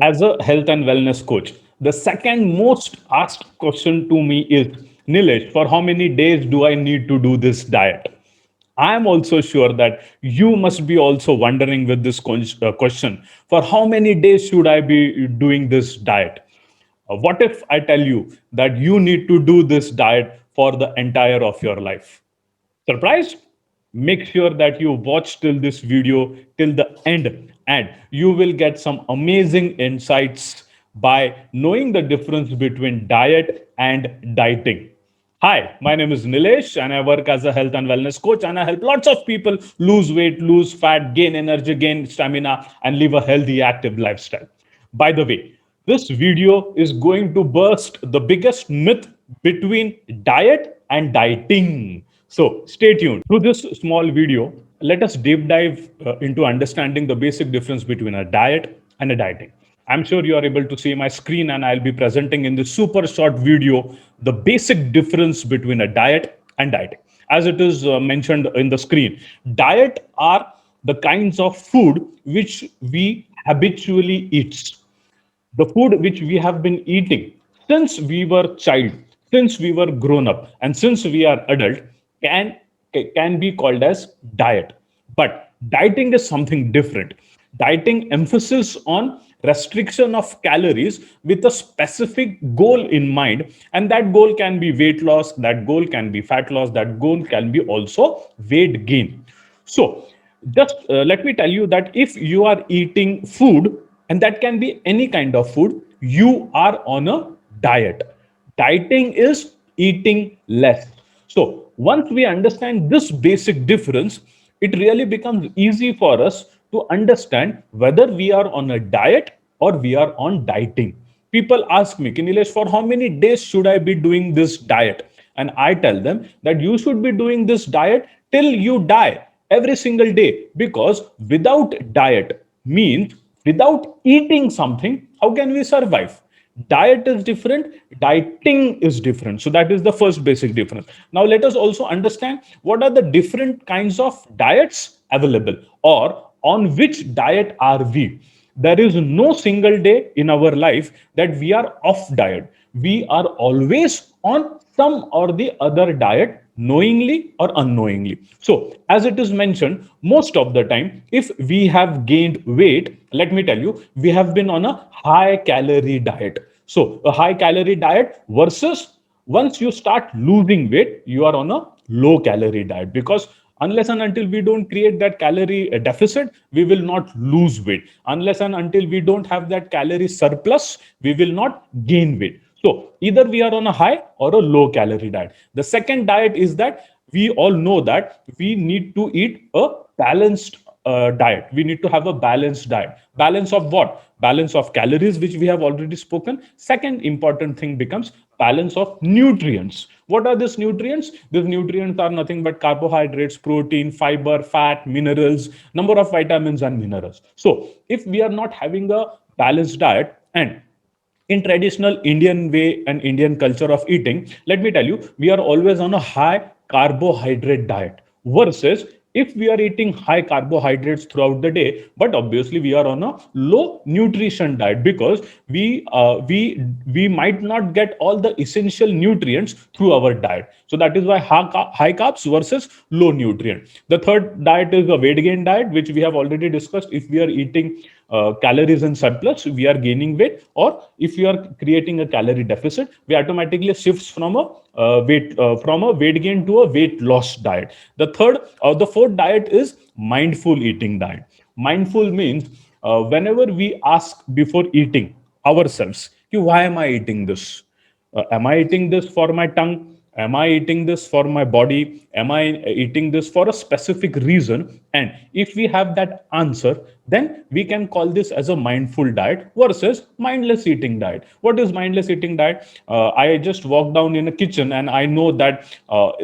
As a health and wellness coach, the second most asked question to me is, Nilesh, for how many days do I need to do this diet? I am also sure that you must be also wondering with this question, for how many days should I be doing this diet? What if I tell you that you need to do this diet for the entire of your life? Surprised? Make sure that you watch till this video till the end, and you will get some amazing insights by knowing the difference between diet and dieting. Hi, my name is Nilesh, and I work as a health and wellness coach, and I help lots of people lose weight, lose fat, gain energy, gain stamina, and live a healthy, active lifestyle. By the way, this video is going to burst the biggest myth between diet and dieting. So stay tuned. Through this small video, let us deep dive into understanding the basic difference between a diet and a dieting. I'm sure you are able to see my screen, and I'll be presenting in this super short video the basic difference between a diet and dieting. As it is mentioned in the screen, diet are the kinds of food which we habitually eat, the food which we have been eating since we were child, since we were grown up, and since we are adult, can can be called as diet. But dieting is something different. Dieting emphasis on restriction of calories with a specific goal in mind, and that goal can be weight loss, that goal can be fat loss, that goal can be also weight gain. So, just let me tell you that if you are eating food, and that can be any kind of food, you are on a diet. Dieting is eating less. So, once we understand this basic difference, it really becomes easy for us to understand whether we are on a diet or we are on dieting. People ask me, Kinilesh, for how many days should I be doing this diet? And I tell them that you should be doing this diet till you die, every single day, because without diet means without eating something, how can we survive? Diet is different, dieting is different. So that is the first basic difference. Now let us also understand what are the different kinds of diets available, or on which diet are we. There is no single day in our life that we are off diet. We are always on some or the other diet, knowingly or unknowingly. So, as it is mentioned, most of the time, if we have gained weight, let me tell you, we have been on a high calorie diet. So, a high calorie diet versus once you start losing weight, you are on a low calorie diet, because unless and until we don't create that calorie deficit, we will not lose weight. Unless and until we don't have that calorie surplus, we will not gain weight. So either we are on a high or a low calorie diet. The second diet is that we all know that we need to eat a balanced diet. We need to have a balanced diet. Balance of what? Balance of calories, which we have already spoken. Second important thing becomes balance of nutrients. What are these nutrients? These nutrients are nothing but carbohydrates, protein, fiber, fat, minerals, number of vitamins and minerals. So if we are not having a balanced diet, and in traditional Indian way and Indian culture of eating, let me tell you, we are always on a high carbohydrate diet. Versus if we are eating high carbohydrates throughout the day, but obviously we are on a low nutrition diet, because we might not get all the essential nutrients through our diet. So that is why high carbs versus low nutrient. The third diet is a weight gain diet, which we have already discussed. If we are eating calories in surplus, we are gaining weight, or if you are creating a calorie deficit, we automatically shifts from a weight gain to a weight loss diet. The third or the fourth diet is mindful eating diet. Mindful means whenever we ask before eating ourselves, why am I eating this? Am I eating this for my tongue? Am I eating this for my body? Am I eating this for a specific reason? And if we have that answer, then we can call this as a mindful diet versus mindless eating diet. What is mindless eating diet? I just walk down in a kitchen and I know that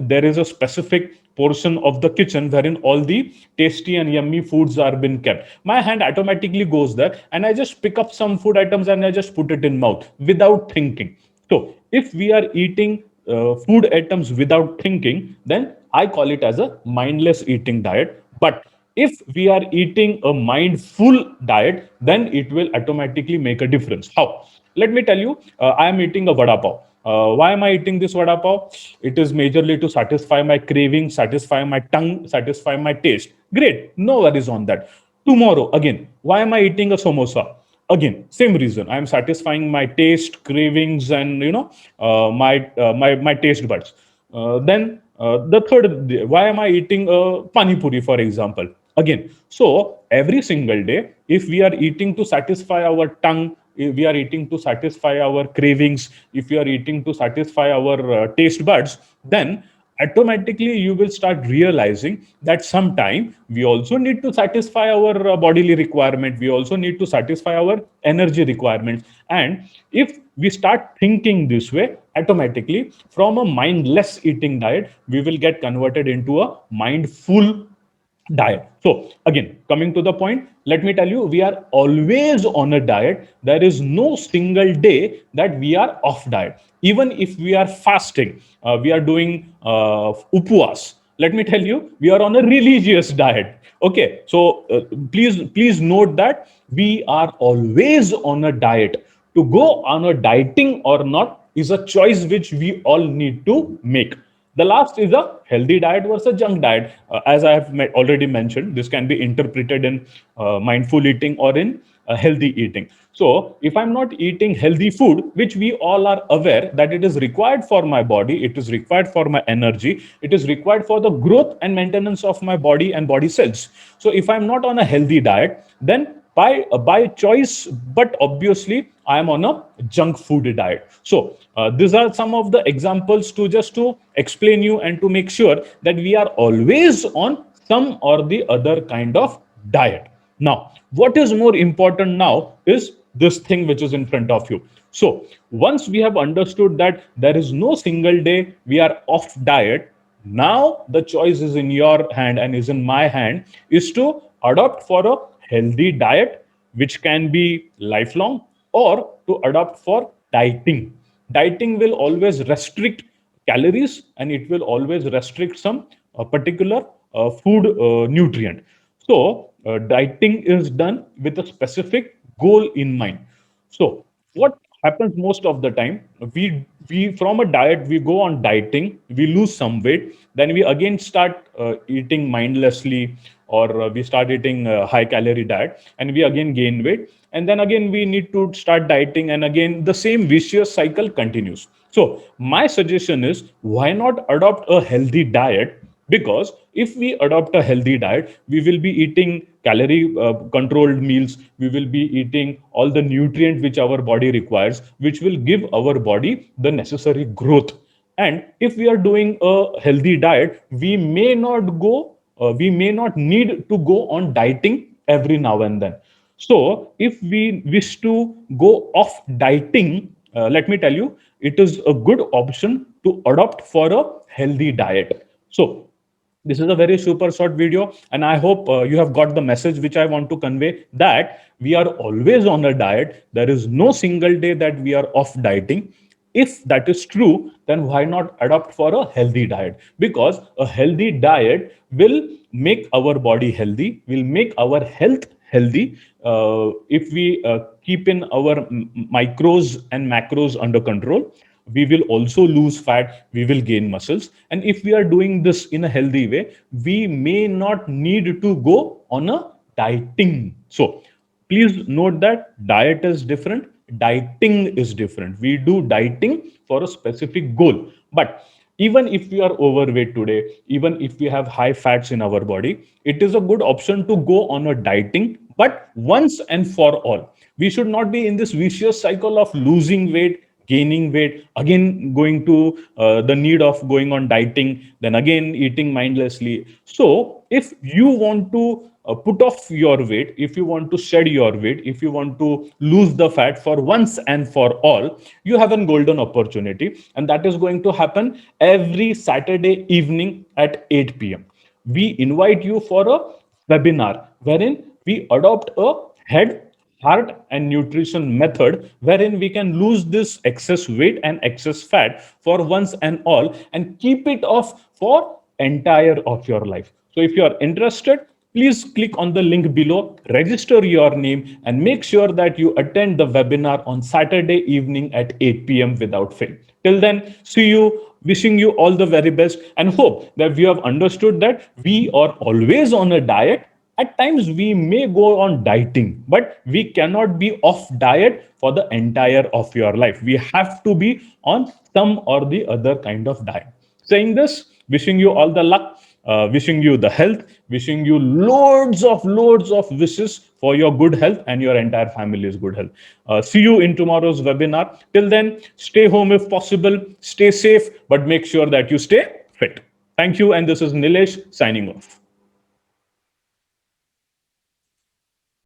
there is a specific portion of the kitchen wherein all the tasty and yummy foods are been kept. My hand automatically goes there and I just pick up some food items and I just put it in mouth without thinking. So if we are eating food items without thinking, then I call it as a mindless eating diet. But If we are eating a mindful diet, then it will automatically make a difference. How? Let me tell you, I am eating a vada pav. Why am I eating this vada pav? It is majorly to satisfy my craving, satisfy my tongue, satisfy my taste. Great, no worries on that. Tomorrow, again, why am I eating a samosa? Again, same reason. I am satisfying my taste, cravings, and my taste buds. Then the third, why am I eating a pani puri, for example? Again, so every single day, if we are eating to satisfy our tongue, if we are eating to satisfy our cravings, if we are eating to satisfy our taste buds, then automatically you will start realizing that sometime we also need to satisfy our bodily requirement, we also need to satisfy our energy requirements. And if we start thinking this way, automatically from a mindless eating diet we will get converted into a mindful diet. So again, coming to the point, let me tell you, we are always on a diet. There is no single day that we are off diet. Even if we are fasting, we are doing upwas, let me tell you, we are on a religious diet. Okay, so please note that we are always on a diet. To go on a dieting or not is a choice which we all need to make. The last is a healthy diet versus junk diet. As I have already mentioned, this can be interpreted in mindful eating or in healthy eating. So, if I'm not eating healthy food, which we all are aware that it is required for my body, it is required for my energy, it is required for the growth and maintenance of my body and body cells. So, if I'm not on a healthy diet, then by choice, but obviously I am on a junk food diet. So these are some of the examples to just to explain you and to make sure that we are always on some or the other kind of diet. Now what is more important now is this thing which is in front of you. So once we have understood that there is no single day we are off diet, now the choice is in your hand and is in my hand, is to adopt for a healthy diet which can be lifelong, or to adopt for dieting. Dieting will always restrict calories and it will always restrict some particular food nutrient. So dieting is done with a specific goal in mind. So what happens most of the time, we from a diet we go on dieting, we lose some weight, then we again start eating mindlessly, or we start eating high calorie diet and we again gain weight, and then again we need to start dieting, and again the same vicious cycle continues. So my suggestion is, why not adopt a healthy diet? Because if we adopt a healthy diet, we will be eating calorie controlled meals, we will be eating all the nutrient which our body requires, which will give our body the necessary growth. And if we are doing a healthy diet, we may not need to go on dieting every now and then. So if we wish to go off dieting, let me tell you, it is a good option to adopt for a healthy diet. So this is a very super short video, and I hope you have got the message which I want to convey, that we are always on a diet. There is no single day that we are off dieting. If that is true, then why not adopt for a healthy diet? Because a healthy diet will make our body healthy, will make our health healthy. If we keep in our micros and macros under control, we will also lose fat, we will gain muscles. And if we are doing this in a healthy way, we may not need to go on a dieting. So please note that diet is different, dieting is different. We do dieting for a specific goal. But even if we are overweight today, even if we have high fats in our body, it is a good option to go on a dieting, but once and for all. We should not be in this vicious cycle of losing weight, gaining weight, again going to the need of going on dieting, then again eating mindlessly. So if you want to put off your weight, if you want to shed your weight, if you want to lose the fat for once and for all, you have a golden opportunity, and that is going to happen every Saturday evening at 8 p.m. We invite you for a webinar wherein we adopt a head, heart and nutrition method, wherein we can lose this excess weight and excess fat for once and all, and keep it off for entire of your life. So if you are interested, please click on the link below, register your name, and make sure that you attend the webinar on Saturday evening at 8 p.m. without fail. Till then, see you. Wishing you all the very best and hope that we have understood that we are always on a diet. At times we may go on dieting, but we cannot be off diet for the entire of your life. We have to be on some or the other kind of diet. Saying this, wishing you all the luck, wishing you the health, wishing you loads of wishes for your good health and your entire family's good health. See you in tomorrow's webinar. Till then, stay home if possible, stay safe, but make sure that you stay fit. Thank you, and this is Nilesh signing off.